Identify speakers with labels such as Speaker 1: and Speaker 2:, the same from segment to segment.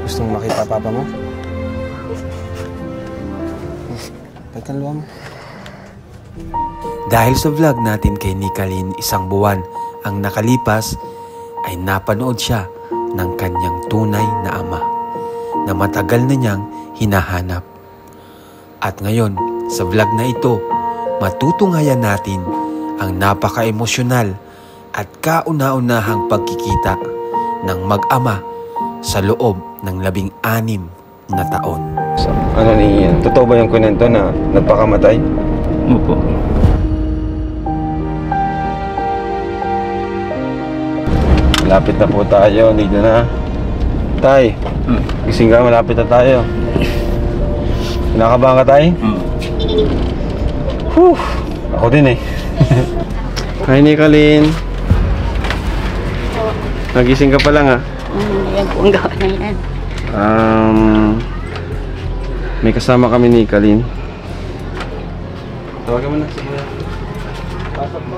Speaker 1: gustong makita papa mo? Pagkalwa mo.
Speaker 2: Dahil sa vlog natin kay Nicalyn, 1 buwan ang nakalipas, ay napanood siya ng kanyang tunay na ama na matagal na niyang hinahanap. At ngayon, sa vlog na ito, matutunghayan natin ang napaka-emosyonal at kauna-unahang pagkikita ng mag-ama sa loob ng 16 na taon.
Speaker 3: So, ano niyan? Totoo ba yung kwento na nagpakamatay?
Speaker 4: Opo.
Speaker 3: Malapit na po tayo, dito na. Tay, gising ka, malapit na tayo. Kinakabahan ka, Tay? Ako din eh. Hi, Nicalyn. Nagising ka pa lang, ha?
Speaker 5: Yan po ang gawa na yan.
Speaker 3: May kasama kami, Nicalyn. Tawagan mo na. Sige na. Pasok mo.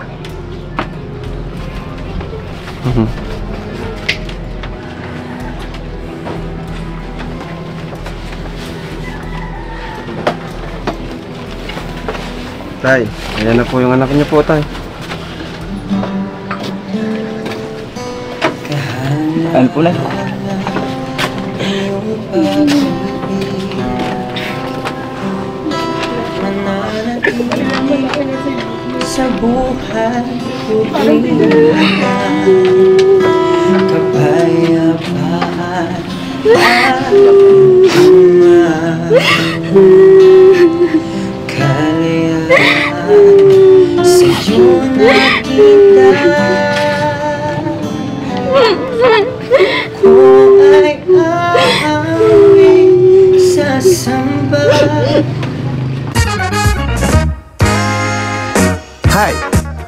Speaker 3: Tay, ayan na po yung anak niyo po, Tay.
Speaker 4: Ano po na?
Speaker 6: Sa buhay ko kapayapaan at kalayaan sa'yo nakita ko ay aawing sasamba.
Speaker 2: Hi!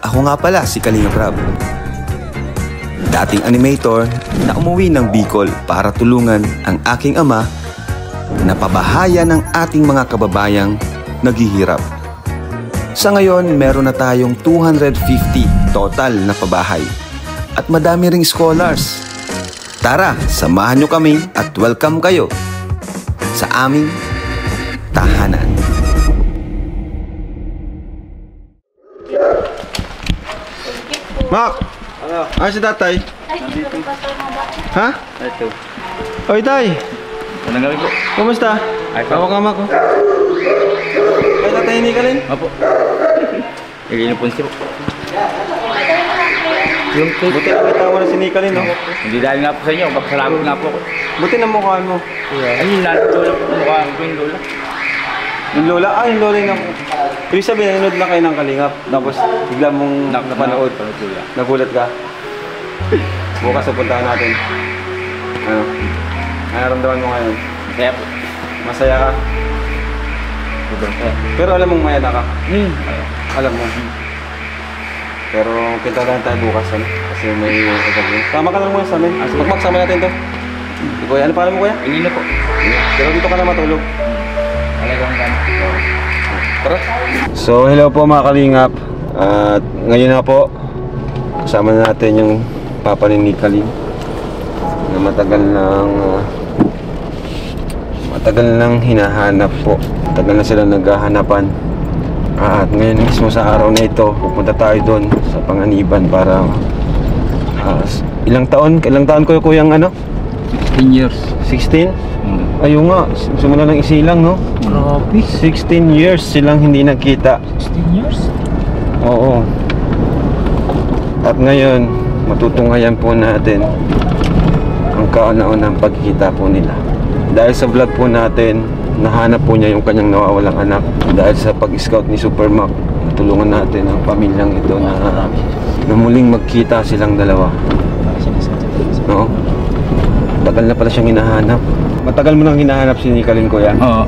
Speaker 2: Ako nga pala si Kalinga Prab. Dating animator na umuwi ng Bicol para tulungan ang aking ama na pabahayan ng ating mga kababayang naghihirap. Sa ngayon, meron na tayong 250 total na pabahay at madami ring scholars. Tara, samahan nyo kami at welcome kayo sa aming tahanan.
Speaker 3: Mak! Ano si tatay? Ha?
Speaker 4: Ito.
Speaker 3: Oy, Tay!
Speaker 4: Anong gawin po?
Speaker 3: Kumusta?
Speaker 4: Ay,
Speaker 3: Tawag ka, Mak. Ay, tatay Nicalyn?
Speaker 4: Opo. Hindi na po siya po.
Speaker 3: Buti nakita mo na si Nicalyn, no?
Speaker 4: Hindi dahil nga po sa inyo, magpasalamat nga po ako.
Speaker 3: Buti na mukhaan mo.
Speaker 4: Ayun, nalula po mukha ko yung lola.
Speaker 3: Yung lola? Ah, yung lola yung... Ibig sabihin, nanood na kayo ng Kalingap. Tapos, bigla mong napanood. Nagulat ka. Bukas pupuntahan natin. Ano? Nararamdaman mo ngayon?
Speaker 4: Masaya po.
Speaker 3: Masaya ka? Pero alam mong mayada ka? Alam mo. Pero kita lang tayo bukas, ano? Kasi may interview. Tama ka lang muna sa amin. Magmaksama natin to. Kuya, ano pangalan mo, kuya?
Speaker 4: Hindi na po.
Speaker 3: Pero dito ka na matulog.
Speaker 4: Talagang gano'n.
Speaker 3: Tara. So, hello po mga Kalingap. At ngayon na po, kasama na natin yung papa ni Nicalyn na matagal nang hinahanap po. Matagal na sila naghahanapan. At ngayon mismo sa araw na ito, pupunta tayo doon sa Panganiban para ilang taon ko kuyang ano?
Speaker 4: 16 years.
Speaker 3: 16? Ayun nga, simula ng isilang, no?
Speaker 4: Grabe.
Speaker 3: 16 years silang hindi nagkita.
Speaker 4: 16 years?
Speaker 3: Oo. At ngayon, matutunghayan po natin ang kauna-unahang pagkikita po nila. Dahil sa vlog po natin, nahanap po niya yung kanyang nawawalang anak. Dahil sa pag-scout ni Super Mac, natulungan natin ang pamilyang ito na muling magkita silang dalawa. No? Tagal na pala siyang hinahanap. Matagal mo nang hinahanap si Nicalyn, kuya?
Speaker 4: Oo.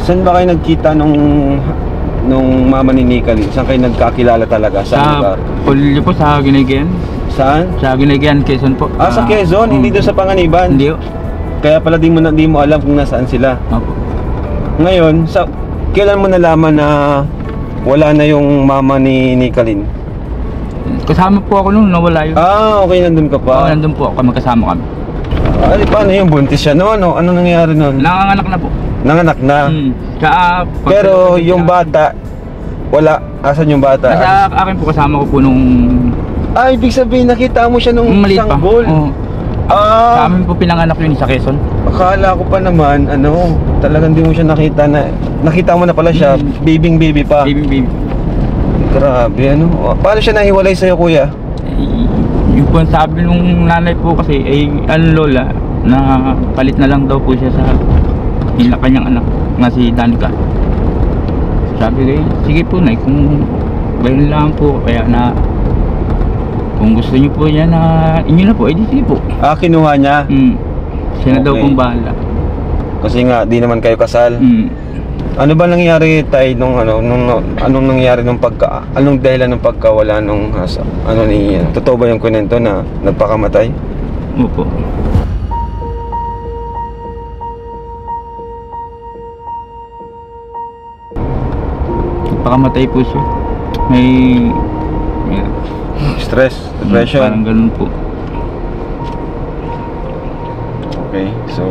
Speaker 3: Saan ba kayo nagkita nung mama ni Nicalyn? Saan kayo nagkakilala talaga? Saan lugar?
Speaker 4: Pulyo po sa Ginagayan.
Speaker 3: Saan?
Speaker 4: Sa Ginagayan, Quezon po.
Speaker 3: Sa Quezon? Hindi doon sa Panganiban?
Speaker 4: Hindi po.
Speaker 3: Kaya pala di mo alam kung nasaan sila.
Speaker 4: Opo.
Speaker 3: Ngayon, kailan mo nalaman na wala na yung mama ni Nicalyn?
Speaker 4: Kasama po ako nung nawala yun.
Speaker 3: Okay, nandun ka pa.
Speaker 4: Oo, nandun po ako, magkasama kami.
Speaker 3: Ay, paano yung buntis siya noon? Ano nangyari noon?
Speaker 4: Nanganganak na po.
Speaker 3: Nanganak na.
Speaker 4: Tsaka,
Speaker 3: Pero yung bata, wala. Asan yung bata?
Speaker 4: Nasa akin po, kasama ko po nung
Speaker 3: Ibig sabihin nakita mo siya nung
Speaker 4: maliit pa.
Speaker 3: sanggol.
Speaker 4: Oo. Sa amin po pinanganak yun sa Quezon.
Speaker 3: Akala ko pa naman, talagang di mo siya nakita na, nakita mo na pala siya, baby pa.
Speaker 4: Baby.
Speaker 3: Grabe, Paano siya nahiwalay sa'yo, kuya?
Speaker 4: Yung po sabi nung nanay po kasi, lola, na palit na lang daw po siya sa kanyang anak, nga si Danica. Sabi ko, sige po nay, kung ganyan lang po, kaya na, kung gusto niyo po niya na, inyo na po, edi sige po.
Speaker 3: Kinuha niya?
Speaker 4: Siya na daw
Speaker 3: Okay.
Speaker 4: pong bahala.
Speaker 3: Kasi nga, di naman kayo kasal. Ano ba nangyari tayo anong nangyari anong dahilan ng pagkawala totoo ba yung kwento na nagpakamatay?
Speaker 4: Opo. Nagpakamatay po siya. May
Speaker 3: Stress, depression.
Speaker 4: parang ganun po.
Speaker 3: Okay, so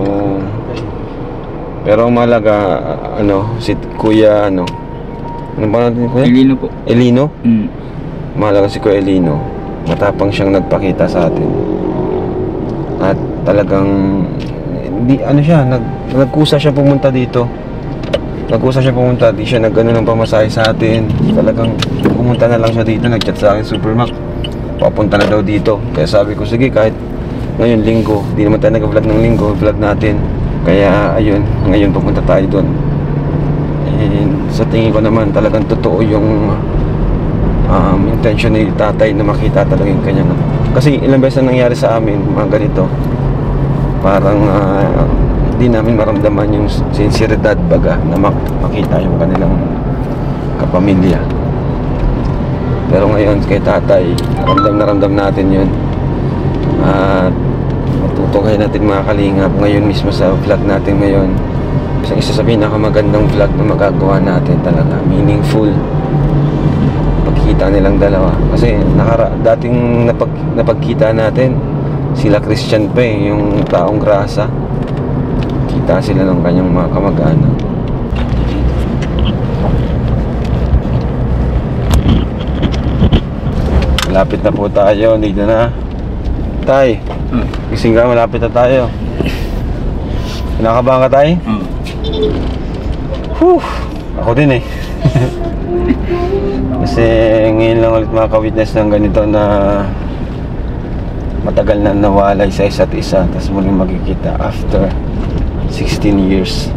Speaker 3: pero ang mahalaga, si Kuya, ano ba natin, Kuya?
Speaker 4: Elino po.
Speaker 3: Elino? Mahalaga si Kuya Elino. Matapang siyang nagpakita sa atin. At talagang nagkusa siya pumunta dito. Di siya ng pamasahe sa atin. Talagang pumunta na lang siya dito, nag-chat sa akin, Supermac, papunta na daw dito. Kaya sabi ko, sige, kahit ngayon linggo, di naman tayo nag-vlog ng linggo, vlog natin. Kaya ayun, ngayon pupunta tayo doon. Sa tingin ko naman, talagang totoo yung intention ni tatay na makita talaga yung kanyang. Kasi ilang beses na nangyari sa amin, mga ganito. Parang di namin maramdaman yung sinseridad baga na makita yung kanilang kapamilya. Pero ngayon kay tatay, naramdam natin yun. At matutunghay natin mga kalingap ngayon mismo sa vlog natin ngayon. Isa sa pinakamagandang vlog na magagawa natin talaga, meaningful. Pagkita nilang dalawa. Kasi dating napagkita natin, sila Christian pa yung taong grasa. Kita sila ng kanyang mga kamag-anak. Malapit na po tayo, dito na. Tay, gising ka, malapit na tayo. Kinakabahan ka, Tay? Ako din eh. Kasi ngayon lang ulit makaka-witness ng ganito na matagal na nawalay sa isa't isa, tapos muling magkikita after 16 years.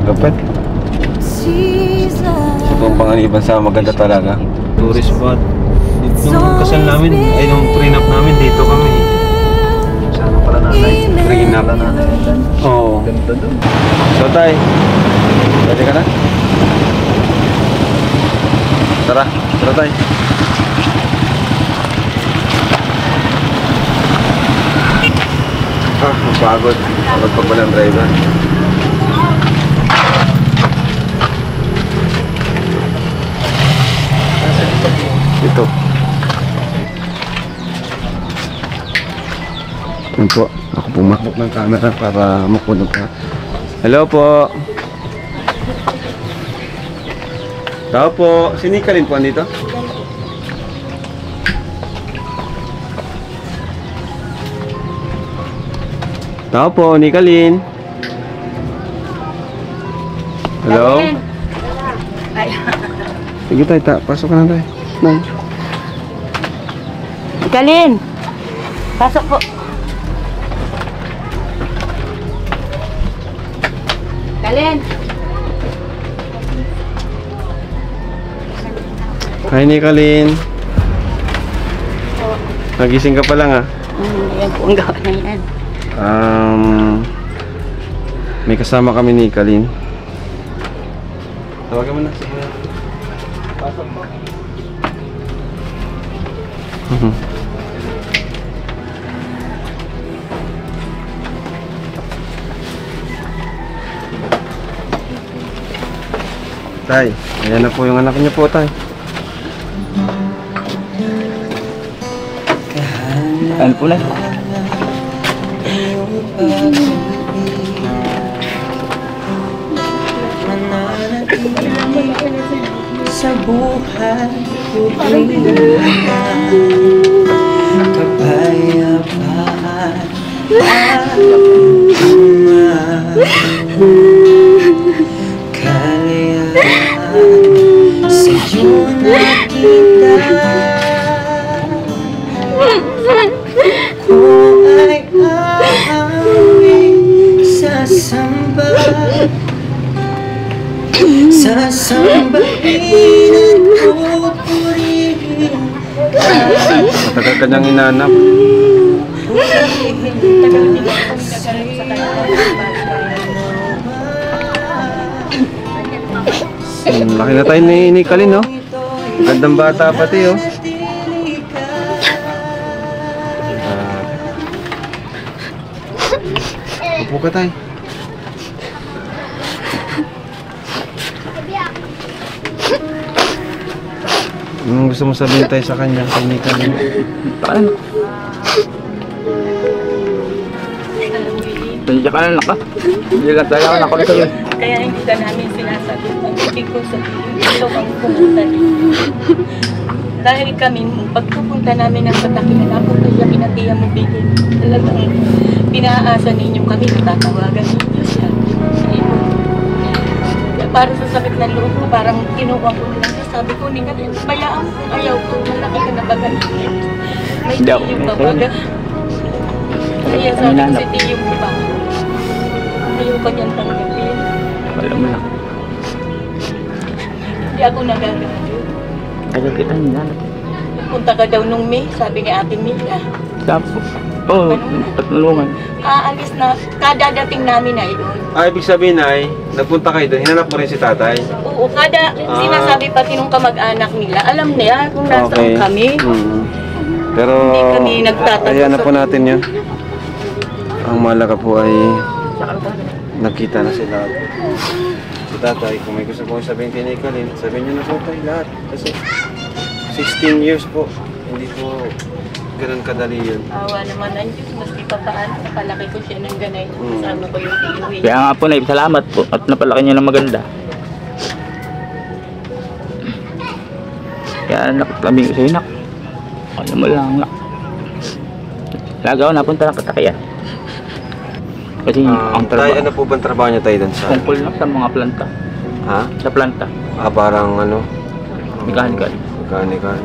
Speaker 3: Kapit. Itong panganiban sa maganda talaga. Tourist spot. Nung kasal namin, nung prenup namin, dito kami. Sana pala nanay. Prenup. Oo. Ganda doon. So, Tay, pwede ka na? Tara, Tay. Mapagod. Pagod pa pala ang driver. Ito. Yun po. Ako pumakbok ng camera para makunog ka. Hello po. Tao po. Sinikalin po andito? Tao po. Nikalin. Hello? Sige tayo. Pasok ka na tayo.
Speaker 5: Kalin! Pasok po. Kalin!
Speaker 3: Hi, Nikalin. Nagising ka pa lang ah.
Speaker 5: Yan po ang gawa na yan.
Speaker 3: May kasama kami ni Nikalin. Tawagan mo na. Pasok po. Tay, ayan na po yung anak niyo po, Tay.
Speaker 4: Ano po na?
Speaker 6: Sa buhay ko kapayapaan at kalayaan sa'yo nakita. Kung ay aawin sasamba, sasambahin at pupurihin
Speaker 3: Matagal ka niyang inanap. Laki na tayo ni Kalin, no? Gandang bata pati, oh. Upo ka, Tay. Anong gusto mo sabihin, Tay, sa kanya? Kay ni Kalin?
Speaker 4: Paano? Nandiyan ka na lang ka. Hindi lang tayo ako nakulit sa'yo.
Speaker 5: Kaya hindi ka namin sinasabi kung hindi ko sabihin. Ito ang pumunta dito. Dahil kami, pagpupunta namin ng Patakilan, ako kaya kinatiya mo bigin. Talagang pinaasa ninyo kami, natatawagan ninyo siya. Kaya para sa sakit ng loob ko, parang kinuha ko lang. Sabi ko, hindi natin, bayaan ko, ayaw ko, malaki ka na baga. May
Speaker 4: Hindi ako
Speaker 5: tiyo
Speaker 4: may
Speaker 5: ka
Speaker 4: sa'yo.
Speaker 5: baga. Kaya sabi ko si tiyo mo ba? Ayaw ka niyang tanggapin.
Speaker 4: Wala mo lang.
Speaker 5: Hindi ako nagagano.
Speaker 4: Ayaw kita nilalap.
Speaker 5: Punta ka daw nung May, sabi ni Ate Mila.
Speaker 4: Tapos, oo, patulungan.
Speaker 5: Aalis na, kadadating namin na yun.
Speaker 3: Ibig sabihin, ay, nagpunta kayo doon, hinanap mo rin si tatay.
Speaker 5: Oo, sinasabi pati nung kamag-anak nila, alam niya kung nasaan kami.
Speaker 3: Pero,
Speaker 5: Hindi kami nagtatanong
Speaker 3: ayan na
Speaker 5: sa-
Speaker 3: po natin yun. Ang malaga po ay nakita na sila. Si tatay, kung may gusto po sabihin kay ni Kalin, sabihin niyo na po tayo lahat. Kasi 16 years po, hindi po ganun kadali yun.
Speaker 5: Awa naman ang Diyos, maski pa paano, napalaki ko siya ng ganay. Kasama ko yung tiyo.
Speaker 4: Kaya nga po na salamat po at napalaki niya ng maganda. Kaya nakakabing ko sa'yo, nak. Ano mo lang, nak. Lagi ako napunta ng Patakilan. Kasi ang
Speaker 3: Tay,
Speaker 4: trabaho,
Speaker 3: ano po bang trabaho niya tayo doon sa?
Speaker 4: tungkol lang sa mga planta.
Speaker 3: Ha?
Speaker 4: Sa planta,
Speaker 3: Parang ano?
Speaker 4: mechanical.
Speaker 3: Mechanical.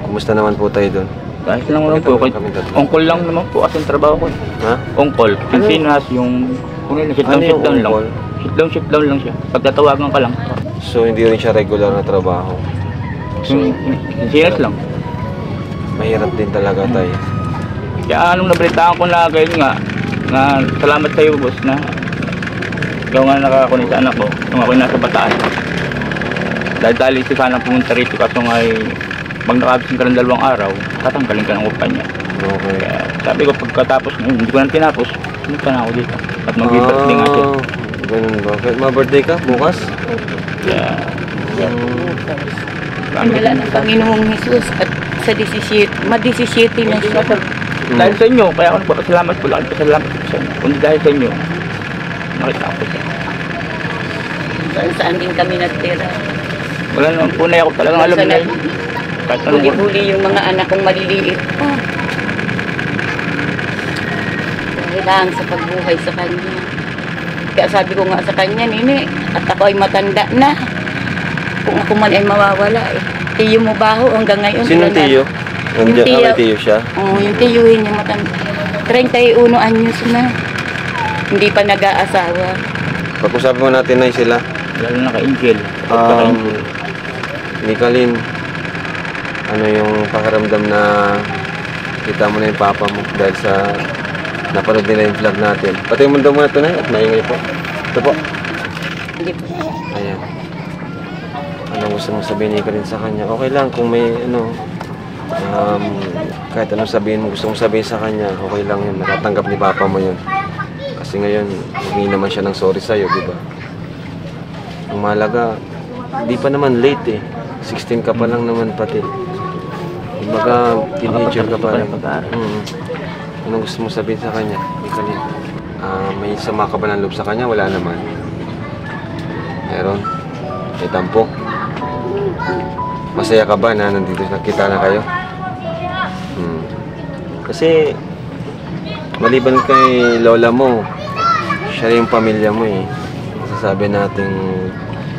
Speaker 3: Kumusta naman po tayo doon?
Speaker 4: Kahit lang naman po, kahit ongkol lang naman po kasi ang trabaho ko.
Speaker 3: Ha?
Speaker 4: Ongkol, Pilipinas, yung kung ano, sit
Speaker 3: Ano yung
Speaker 4: down lang.
Speaker 3: ongkol?
Speaker 4: Sit down lang siya. Pagtatawagan ka lang.
Speaker 3: So, hindi rin siya regular na trabaho.
Speaker 4: Yung serious lang.
Speaker 3: Mahirap din talaga tayo.
Speaker 4: Kaya anong nabalitaan ko na gayon nga, na salamat sa iyo, boss, na ikaw nga nakakunin sa anak ko nung ako'y nasa Bataan. Dahil ito sana pumunta rito kaso nga pag nakabising ka ng 2 araw, tatanggalin ka ng kumpanya.
Speaker 3: Okay.
Speaker 4: Kaya sabi ko pagkatapos ngayon, hindi ko na tinapos, pumunta na ako dito. At mag-birthday nga siya.
Speaker 3: Ganun ba? Kahit ma-birthday ka bukas?
Speaker 4: Kaya,
Speaker 5: Pinala ng Panginoong Jesus at sa 17, ma-17 na siya.
Speaker 4: dahil sa inyo, kaya ako nagpapasalamat po lang, pasalamat po sa inyo. Kundi dahil sa inyo, nakita ko siya.
Speaker 5: Saan din kami nagtira.
Speaker 4: Wala naman po na ako talagang alam na yun. Kahit anong
Speaker 5: Huli-huli yung mga anak kong maliliit pa. Dahil lang sa pagbuhay sa kanya. Kaya sabi ko nga sa kanya, Nini, at ako ay matanda na. Kung ako man ay mawawala eh. Tiyo mo baho hanggang ngayon.
Speaker 3: Sino
Speaker 5: wala na.
Speaker 3: tiyo? Nandiyan
Speaker 5: tiyo.
Speaker 3: may tiyo siya?
Speaker 5: Oo, yung tiyuhin yung matanda. 31 anyos na. Hindi pa nag-aasawa.
Speaker 3: Pag-usapan mo natin na sila.
Speaker 4: lalo na ka-angel.
Speaker 3: Ni Kalin, ano yung pakiramdam na kita mo na yung papa mo dahil sa napanood nila yung vlog natin. Pati yung mundo mo na ito na at maingay po. Ito po.
Speaker 5: Hindi po.
Speaker 3: Ayan. Anong gusto mo sabihin ni Kalin sa kanya? Okay lang kung may ano, Kahit anong sabihin mo, gusto mong sabihin sa kanya, okay lang yun. Natatanggap ni Papa mo yun. Kasi ngayon, humingi naman siya ng sorry sa'yo, di ba? Ang mahalaga, di pa naman late eh. 16 ka pa lang naman pati. Kumbaga, teenager ka pa rin. Anong gusto mong sabihin sa kanya? Ikalin. May sama ka ba ng loob sa kanya? Wala naman. Meron. May tampo. Masaya ka ba na nandito nakita na kayo? Kasi maliban kay lola mo, siya yung pamilya mo eh. Sasabi nating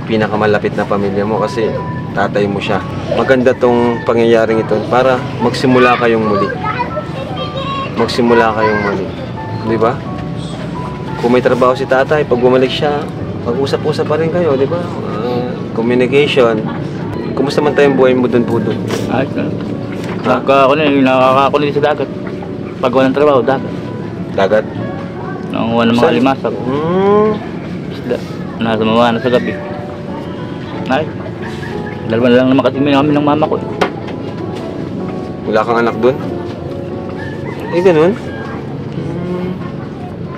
Speaker 3: pinakamalapit na pamilya mo kasi tatay mo siya. Maganda tong pangyayaring ito para magsimula kayong muli. Magsimula kayong muli. Di ba? Kung may trabaho si tatay, pag bumalik siya, pag-usap-usap pa rin kayo, di ba? Communication. Kumusta man tayong buhay mo doon po doon?
Speaker 4: Ayos na. Nakakakunin sa dagat. Pag walang trabaho, dagat.
Speaker 3: Dagat?
Speaker 4: Nanguha ng mga limasag. Isda. Nasa mama na sa gabi. Ay. Dalawa na lang naman kasi kami ng mama ko.
Speaker 3: Wala kang anak doon? Eh, ganun?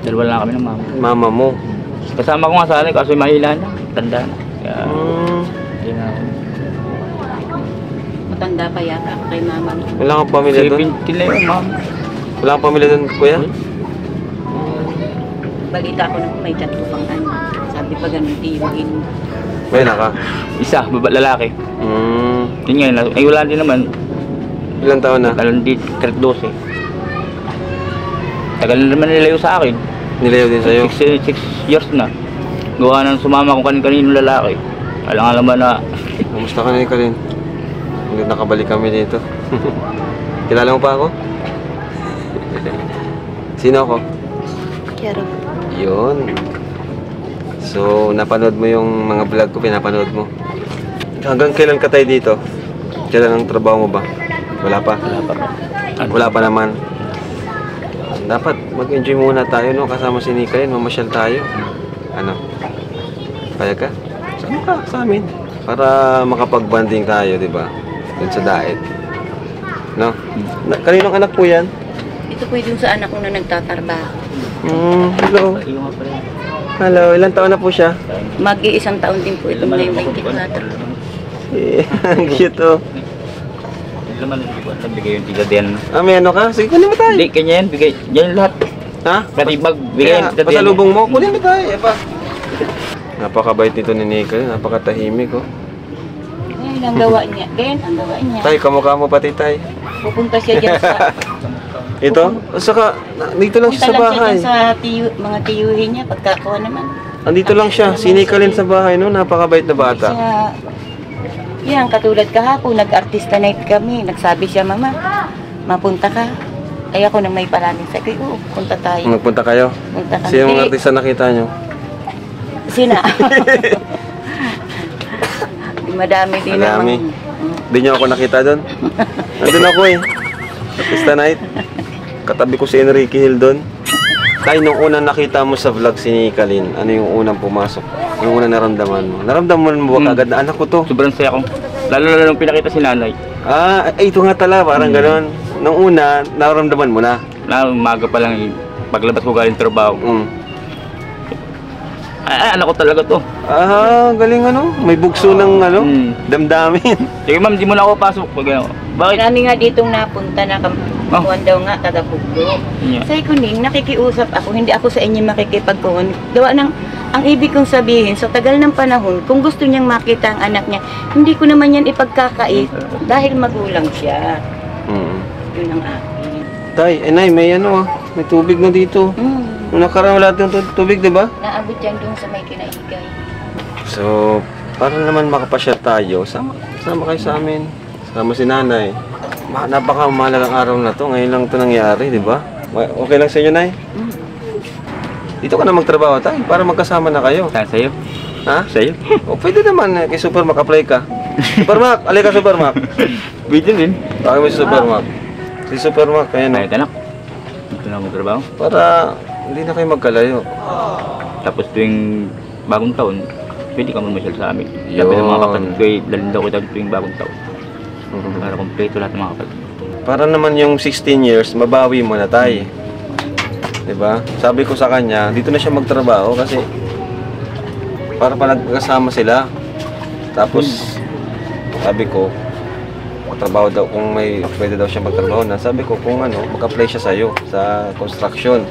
Speaker 4: Dalawa lang kami ng mama.
Speaker 3: Mama mo?
Speaker 4: Kasama ko nga sana kasi mahila na. Tanda na. Kaya, hindi na ako.
Speaker 5: Matanda pa yata ako kay mama.
Speaker 3: Wala kang pamilya doon?
Speaker 4: 17 na yung mama.
Speaker 3: Wala kang pamilya doon, kuya?
Speaker 5: Balita ko na may 3 pang ano. Sabi pa ganun, tiyuhin.
Speaker 3: May naka?
Speaker 4: Isa, lalaki. Yun nga, ay wala din naman.
Speaker 3: Ilang taon na?
Speaker 4: Tagal di, 12. Tagal na naman nilayo sa akin.
Speaker 3: Nilayo din sa'yo?
Speaker 4: 6 years na. Gawa ng sumama kung kanin-kaninong lalaki. Alam ba na...
Speaker 3: Kamusta ka na, Kalin? Hindi nakabalik kami dito. Kilala mo pa ako? Sino ako?
Speaker 5: Kiara.
Speaker 3: Yun. So, napanood mo yung mga vlog ko, pinapanood mo. Hanggang kailan ka tayo dito? Kailan ang trabaho mo ba? Wala pa? Wala pa naman. Dapat mag-enjoy muna tayo, no? Kasama si Nicolin, mamasyal tayo. Ano? Payag ka? Sama ka sa amin. Para makapag-banding tayo, di ba? Dun sa daet. No? Kaninong anak po yan?
Speaker 5: Ito po yung sa anak ko na nagtatrabaho.
Speaker 3: Hello. Hello, ilang taon na po siya?
Speaker 5: Mag-iisang taon din po ito na yung 24.
Speaker 3: Ang cute, oh.
Speaker 4: Laman, bigay yung tiga din.
Speaker 3: May ano ka? Sige, kunin mo tayo.
Speaker 4: Hindi, kanya yan. Bigay, yan lahat.
Speaker 3: Ha?
Speaker 4: Katibag, bigay yung tiga din.
Speaker 3: Pasalubong mo, kunin mo tayo. Napakabait nito ni Nicolin, napakatahimik, oh.
Speaker 5: Ganyan ang gawa niya. Ganyan ang gawa niya.
Speaker 3: Tay, kamukha mo pati, tay.
Speaker 5: Pupunta siya dyan sa...
Speaker 3: Ito? Saka, dito lang siya sa bahay.
Speaker 5: Punta lang siya dyan sa mga tiyuhin niya. Pagkakuha naman.
Speaker 3: Andito lang siya. Si Nicolin sa bahay, no? Napakabait na bata.
Speaker 5: Yan, katulad kahapon, nag-artista night kami. Nagsabi siya, Mama, mapunta ka. Ay ako nang may paraning sabi, punta tayo.
Speaker 3: Magpunta kayo?
Speaker 5: Punta kami.
Speaker 3: Sino ang artista nakita nyo?
Speaker 5: Sina? Madami din
Speaker 3: Madami.
Speaker 5: naman.
Speaker 3: Di nyo ako nakita doon? Nandun ako eh. Artista night. Katabi ko si Enrique Hill doon. Tay, nung unang nakita mo sa vlog si Nicolin, ano yung unang pumasok? Yung unang naramdaman mo? Naramdaman mo ba kagad na anak ko to?
Speaker 4: Sobrang saya ko. Lalo nung pinakita si nanay.
Speaker 3: Ito nga tala, parang gano'n. Nung una, naramdaman mo na?
Speaker 4: Umaga pa lang, paglabas ko galing trabaho. Anak ko talaga to.
Speaker 3: Galing ano? May bugso ng ano? Damdamin.
Speaker 4: Sige ma'am, di mo na ako pasok. Bakit?
Speaker 5: Marami nga ditong napunta na kamukuhan daw nga, taga-Puglo.
Speaker 4: Yeah.
Speaker 5: Sa ikuning, nakikiusap ako, hindi ako sa inyo makikipagkuhan. Gawa ng, ang ibig kong sabihin, sa tagal ng panahon, kung gusto niyang makita ang anak niya, hindi ko naman yan ipagkakait dahil magulang siya. Yun ang akin.
Speaker 3: Tay, Nay, may ano may tubig na dito. Nung nakaraan wala tayong tubig, di ba?
Speaker 5: Naabot yan doon sa may kinaigay.
Speaker 3: So, para naman makapasyal tayo, sama kayo sa amin. Sama si nanay. Napaka mahalagang araw na to. Ngayon lang ito nangyari, di ba? Okay lang sa inyo, Nay? Dito ka na magtrabaho tayo para magkasama na kayo.
Speaker 4: Sa'yo?
Speaker 3: Ha?
Speaker 4: Sa'yo?
Speaker 3: Pwede naman. Kay Supermac, apply ka. Supermac, alay ka Supermac.
Speaker 4: Pwede din.
Speaker 3: Bakit mo si Supermac? Si Supermac, kaya
Speaker 4: Kahit anak. Dito na magtrabaho.
Speaker 3: Para hindi na kayo magkalayo.
Speaker 4: Tapos tuwing bagong taon, pwede ka mamasyal sa amin.
Speaker 3: Yun.
Speaker 4: Sabi ng mga kapatid ko, dalhin daw kita tuwing bagong taon. Para kompleto lahat ng mga kapatid.
Speaker 3: Para naman yung 16 years, mabawi mo na tayo. Diba? Sabi ko sa kanya, dito na siya magtrabaho kasi para pa nagkasama sila. Tapos, sabi ko, magtrabaho daw, kung may pwede daw siya magtrabaho na. Sabi ko, kung ano, mag-apply siya sa'yo sa construction.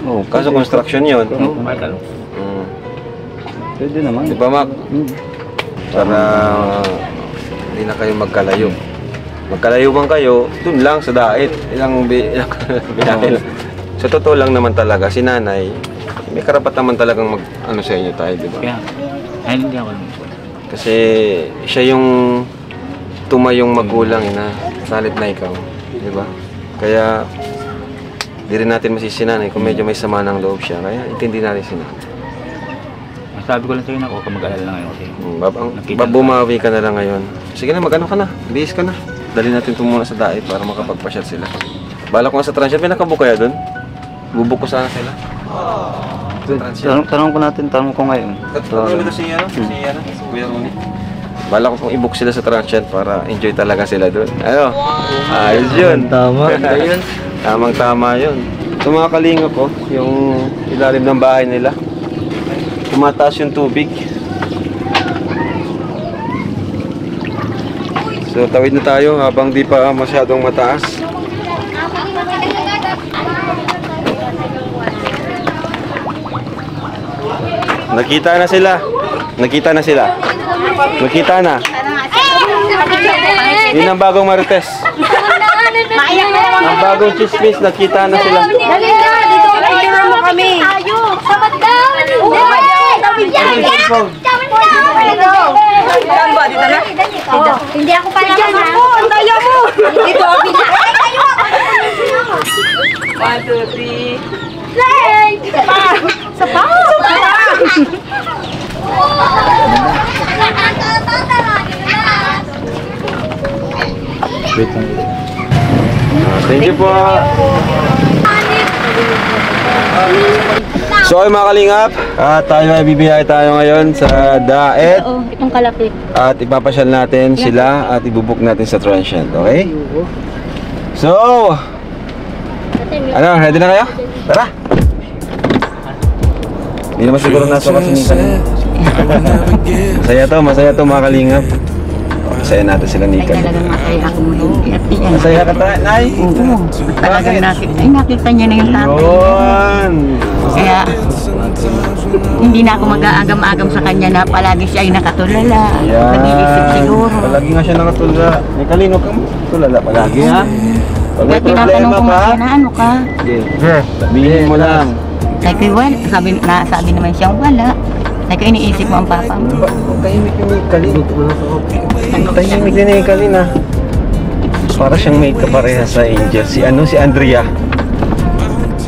Speaker 1: Oh,
Speaker 3: Kaso construction yun.
Speaker 1: Pwede naman.
Speaker 3: Diba, Mac? Para hindi na kayo magkalayo. Magkalayo man kayo, dun lang sa dait. Ilang binahe lang. Sa totoo lang naman talaga, si nanay, may karapat naman talagang mag-ano sa inyo tayo, di ba?
Speaker 4: Kaya, ay hindi ako lang.
Speaker 3: Kasi siya yung tumayong magulang na salit na ikaw, di ba? Kaya, di rin natin masisi nanay kung medyo may sama ng loob siya. Kaya, intindi natin si nanay.
Speaker 4: Sabi ko lang sa'yo na ako, mag-alala na ngayon kasi.
Speaker 3: Bumawi ka na lang ngayon. Sige na, mag-ano ka na. Bihis ka na. Dali natin ito muna sa dait para makapagpasyal sila. Bala ko nga sa transient, may nakabook kaya doon? Bubuk ko sana sila.
Speaker 1: Tanong ko ngayon.
Speaker 3: Tanong ko si Kuya Ronnie. Bala ko kung i-book sila sa transient para enjoy talaga sila doon. Ano? Ayos yun.
Speaker 1: Tama.
Speaker 3: Ayun. Tamang-tama yun. Sa mga kalinga ko, yung ilalim ng bahay nila, tumataas yung tubig. So tawid na tayo habang di pa masyadong mataas. Nakita na sila. Nakita na sila. Nakita na. Yun ang bagong Marites. Ang bagong chismis, nakita na sila.
Speaker 7: Dali na, dito picture mo kami. Sabat daw. Hindi ako pala na. Ang daya mo. Dito ako pina.
Speaker 5: One, two, three.
Speaker 7: Play. Sapa.
Speaker 1: Wait lang.
Speaker 3: Thank you po. So ay mga kalingap, tayo ay bibiyay tayo ngayon sa Daet.
Speaker 7: Oo, itong kalapit.
Speaker 3: At ipapasyal natin sila at ibubuk natin sa transient, okay? So, ano, ready na kayo? Tara! Hindi naman siguro nasa kasi ni Kalingap. Masaya to mga kalingap. Masaya natin sila ni
Speaker 5: Ay,
Speaker 3: Kalingap.
Speaker 5: talagang masaya ako ngayon. At yan.
Speaker 3: Masaya ka tayo, Nay?
Speaker 5: Oo. Talagang nakita niya na yung tatay.
Speaker 3: Yun!
Speaker 5: Kaya, hindi na ako mag-aagam-agam sa kanya na palagi siya ay nakatulala. Nag-iisip siguro.
Speaker 3: Palagi nga siya nakatulala. May Kalingap ka mo. Tulala palagi, ha? Pag may
Speaker 5: Kaya tinatanong
Speaker 3: problema
Speaker 5: ko
Speaker 3: pa,
Speaker 5: nga na ano ka.
Speaker 3: sabihin mo lang.
Speaker 5: Sabi ko, wala. Sabi naman siyang wala. Sabi ko, iniisip mo ang papa mo.
Speaker 3: Tahimik ni Kalin. Tahimik din ni Kalin, ha? Para siyang may kapareha sa Angel. Si Andrea.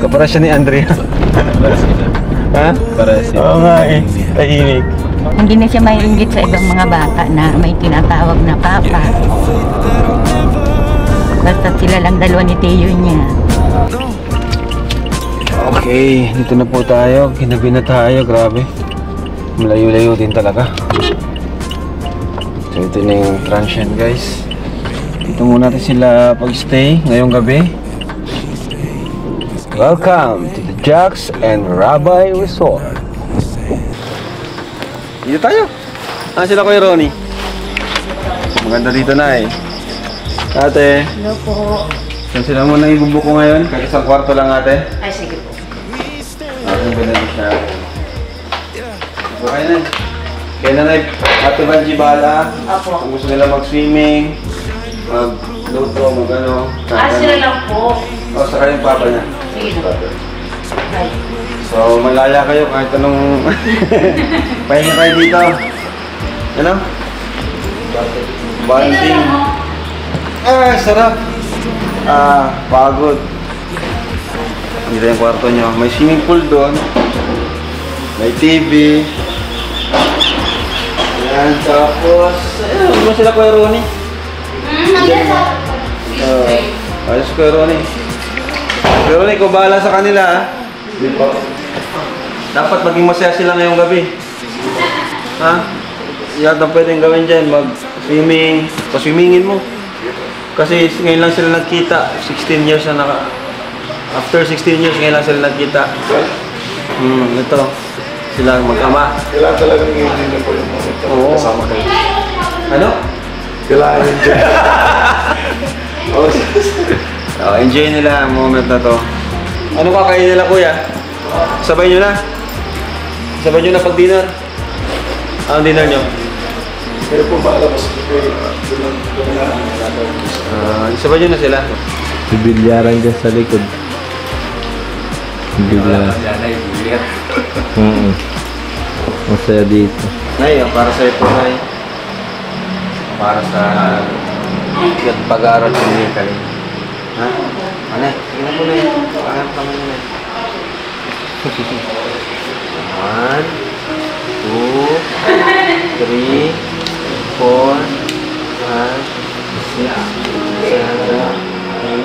Speaker 3: Kapara siya ni Andrea. Ha? Para siya. Oo nga eh. Tahimik.
Speaker 5: Hindi na siya maiinggit sa ibang mga bata na may tinatawag na papa. Basta sila lang dalawa ni Teo niya.
Speaker 3: Okay, dito na po tayo. Ginabi na tayo, grabe. Malayo-layo din talaga. So ito na yung transient, guys. Dito muna natin sila pag-stay ngayong gabi. Welcome to the Jax and Rabbi Resort. Dito tayo. Sila Kuya Ronnie. Maganda dito na eh. Ate.
Speaker 5: Hello po.
Speaker 3: Saan sila muna ibubuko ngayon? Kahit isang kwarto lang ate.
Speaker 5: Ay, sige po.
Speaker 3: Ang ganda siya. Okay na. Kaya na Ate Banji bala.
Speaker 5: Apo.
Speaker 3: Kung gusto nila mag-swimming, mag-luto, mag-ano.
Speaker 5: Sila lang po.
Speaker 3: O, saka yung papa niya.
Speaker 5: Sige na.
Speaker 3: So, malaya kayo kahit anong... Pahinga kayo dito. Ano? Bonding. Ay, sarap. Pagod. Dito yung kwarto nyo. May swimming pool doon. May TV. Ayan, tapos... Ayun, mo sila Kuya Ronnie? Ayos Kuya Ronnie. Kuya Ronnie, ikaw bahala sa kanila ha. Di pa. Dapat maging masaya sila ngayong gabi. Ha? Yan ang pwedeng gawin dyan. Mag-swimming. Pa-swimmingin mo. Kasi ngayon lang sila nagkita. 16 years na after 16 years, ngayon lang sila nagkita. Ito. Sila mag-ama.
Speaker 8: Kailangan talagang i-enjoy niyo po yung moment
Speaker 3: Oo.
Speaker 8: kasama kayo.
Speaker 3: Ano?
Speaker 8: Kailangan i-enjoy.
Speaker 3: Enjoy nila ang moment na to. Ano kakain nila, kuya? Sabay nyo na? Sabay nyo na pag-dinner? Anong dinner nyo?
Speaker 8: Pero po maalabas ko kayo.
Speaker 3: Sabay nyo na sila.
Speaker 9: Bibilyaran dyan sa likod. Bigla. Masaya dito.
Speaker 3: Nay, para sa'yo po, Nay. Para sa pag-aaral ko ni Kali. Ha? Ano? Sige na po, Nay. Pag-aaral kami na, Nay. 1, 2, 3, 4, 5, 6, 7, 8,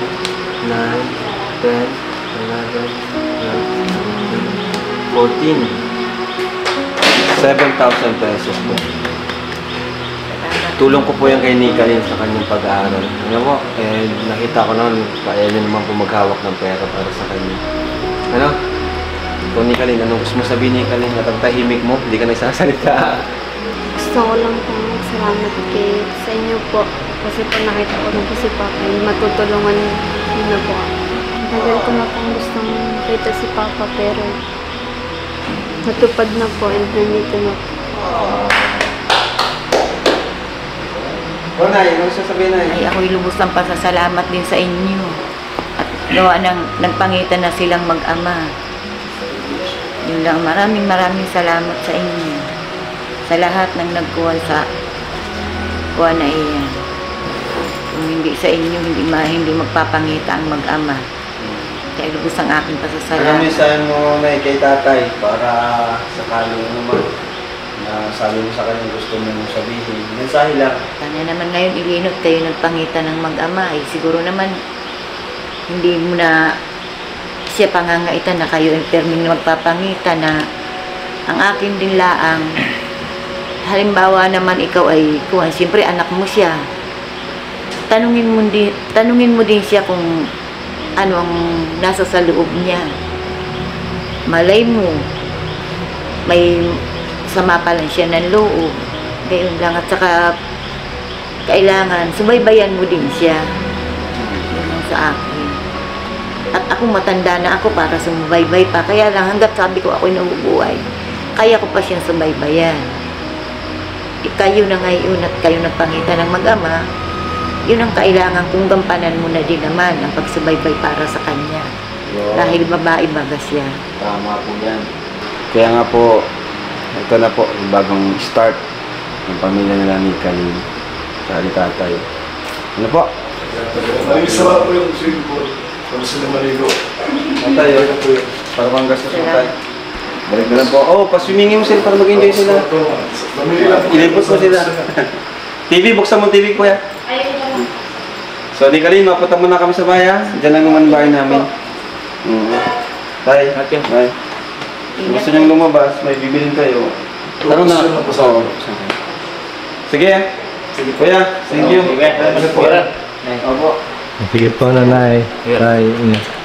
Speaker 3: 9, 10, 11, 12, 13, 14. 7,000 pesos po. Tulong ko po yan kay Nikalin sa kanyang pag-aaral. Ano po, nakita ko noon, kaya niya naman po maghawak ng pera para sa kanya. Ano? Ito Nikalin, anong gusto mo sabihin Nikalin? Natagtahimik mo, hindi ka nagsasalita.
Speaker 7: Gusto ko lang pong magsalamat sa inyo po. Kasi po nakita ko na po si Papa. Matutulungan niyo na po. Tagal ko na pong gustong kita si Papa pero natupad na po and nandito na po.
Speaker 3: Nay, ano sasabihin Nay?
Speaker 5: Ay, ako'y lubos ng pasasalamat din sa inyo. At gawa ng nagpangitan na silang mag-ama. Yun lang, maraming salamat sa inyo. Sa lahat ng nagkuha sa kuha na iyan. Kung hindi sa inyo, hindi magpapangita ang mag-ama. Kaya lubos ang aking
Speaker 3: Ano
Speaker 5: pasasalamat.
Speaker 3: minsan mo Nay kay tatay para sakaling naman na sabi mo sa kanya gusto mo sabihin. Mensahe lang.
Speaker 5: Kanya naman ngayon ilinot kayo nagpangitan ng mag-ama. Siguro naman hindi mo na siya pangangaitan na kayo in terming na magpapangitan na ang akin din laang halimbawa naman ikaw ay siyempre anak mo siya. Tanungin mo din siya kung ano ang nasa sa loob niya. Malay mo may sama pa lang siya ng loob. Gayon lang at saka kailangan subaybayan mo din siya. Yun ang sa akin. At ako matanda na ako para sumubaybay pa. Kaya lang hanggat sabi ko ako'y nabubuhay, kaya ko pa siyang subaybayan. Kayo na ngayon at kayo nagpangitan ng mag-ama, yun ang kailangan kung gampanan mo na din naman ang pagsubaybay para sa kanya. Dahil babae baga siya.
Speaker 3: Tama po yan. Kaya nga po, ito na po, yung bagong start ng pamilya nila ni Kalin sa tatay. Ano po?
Speaker 8: Maraming sarap po yung swimming pool. Kung sila maligo.
Speaker 3: Tatay, ano po yun? Para bang gastos mo tayo. Balik na lang po. Oh, paswimingin mo sila para mag-enjoy sila.
Speaker 8: Mamili lang po.
Speaker 3: Ilipot mo sila. TV, buksan mo TV po yan. So, ni Kalin, mapunta muna kami sa bayan. Diyan lang naman bahay namin. Tay, tay. Gusto niyang lumabas, may bibilin kayo. Tanong na. Sige. Sige, kuya. Thank you. Sige po. Opo.
Speaker 9: Sige po, nanay. Tay, ingat.